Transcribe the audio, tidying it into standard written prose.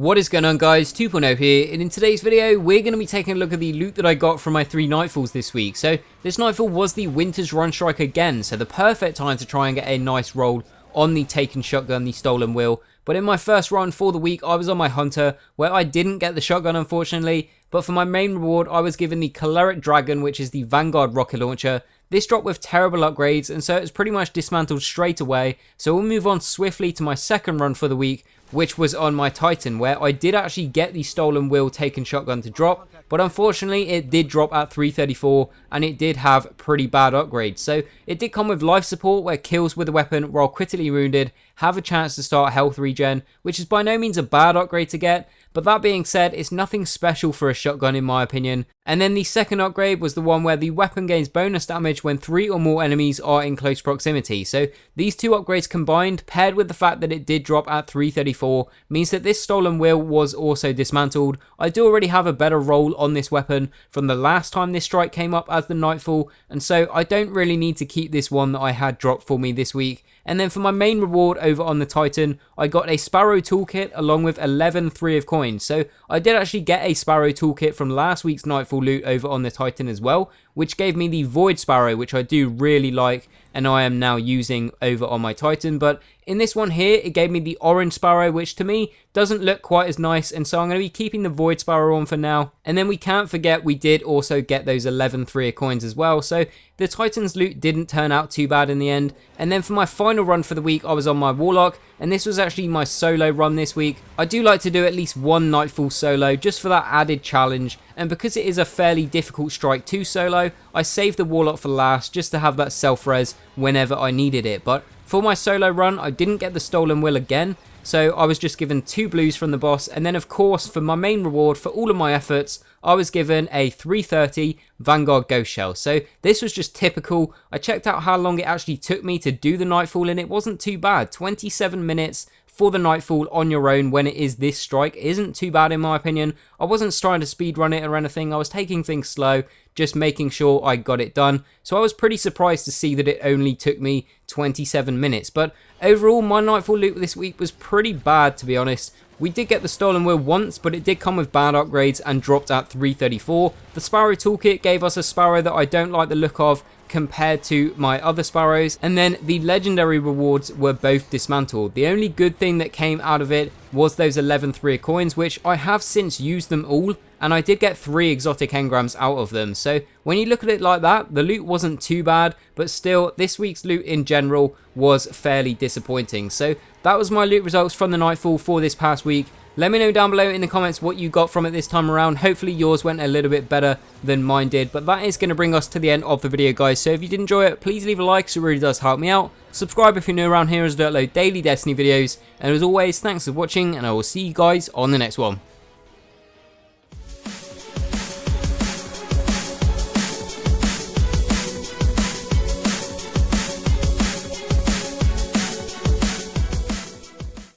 What is going on, guys? 2.0 here, and in today's video we're going to be taking a look at the loot that I got from my 3 Nightfalls this week. So this Nightfall was the Winter's Run Strike again, so the perfect time to try and get a nice roll on the Taken Shotgun, the Stolen Wheel. But in my first run for the week I was on my Hunter, where I didn't get the shotgun unfortunately, but for my main reward I was given the Choleric Dragon, which is the Vanguard rocket launcher. This dropped with terrible upgrades, and so it's pretty much dismantled straight away. So we'll move on swiftly to my second run for the week, which was on my Titan, where I did actually get the Stolen Wheel Taken Shotgun to drop, but unfortunately it did drop at 334, and it did have pretty bad upgrades. So it did come with life support, where kills with the weapon while critically wounded have a chance to start health regen, which is by no means a bad upgrade to get. But that being said, it's nothing special for a shotgun in my opinion. And then the second upgrade was the one where the weapon gains bonus damage when 3 or more enemies are in close proximity. So these two upgrades combined, paired with the fact that it did drop at 334, means that this Stolen Wheel was also dismantled. I do already have a better roll on this weapon from the last time this strike came up as the Nightfall, and so I don't really need to keep this one that I had dropped for me this week. And then for my main reward over on the Titan, I got a Sparrow Toolkit along with 11 3 of coins. So I did actually get a Sparrow Toolkit from last week's Nightfall loot over on the Titan as well, which gave me the Void Sparrow, which I do really like and I am now using over on my Titan. But in this one here, it gave me the Orange Sparrow, which to me doesn't look quite as nice, and so I'm going to be keeping the Void Sparrow on for now. And then we can't forget we did also get those 11 3 of coins as well, so the Titan's loot didn't turn out too bad in the end. And then for my final run for the week, I was on my Warlock, and this was actually my solo run this week. I do like to do at least one Nightfall solo just for that added challenge, and because it is a fairly difficult strike to solo, I saved the Warlock for last just to have that self-res whenever I needed it. But for my solo run I didn't get the Stolen Wheel again, so I was just given 2 blues from the boss. And then of course for my main reward for all of my efforts, I was given a 330 Vanguard Ghost Shell. So this was just typical. I checked out how long it actually took me to do the Nightfall, and it wasn't too bad. 27 minutes for the Nightfall on your own when it is this strike isn't too bad in my opinion. I wasn't trying to speedrun it or anything, I was taking things slow, just making sure I got it done. So I was pretty surprised to see that it only took me 27 minutes. But overall my Nightfall loot this week was pretty bad, to be honest. We did get the Stolen Wheel once, but it did come with bad upgrades and dropped at 334. The Sparrow Toolkit gave us a Sparrow that I don't like the look of compared to my other Sparrows, and then the legendary rewards were both dismantled. The only good thing that came out of it was those 11 3 coins, which I have since used them all, and I did get 3 exotic engrams out of them. So when you look at it like that, the loot wasn't too bad, but still this week's loot in general was fairly disappointing. So that was my loot results from the Nightfall for this past week. Let me know down below in the comments what you got from it this time around. Hopefully yours went a little bit better than mine did. But that is going to bring us to the end of the video, guys. So if you did enjoy it, please leave a like, so it really does help me out. Subscribe if you're new around here, as I upload daily Destiny videos. And as always, thanks for watching, and I will see you guys on the next one.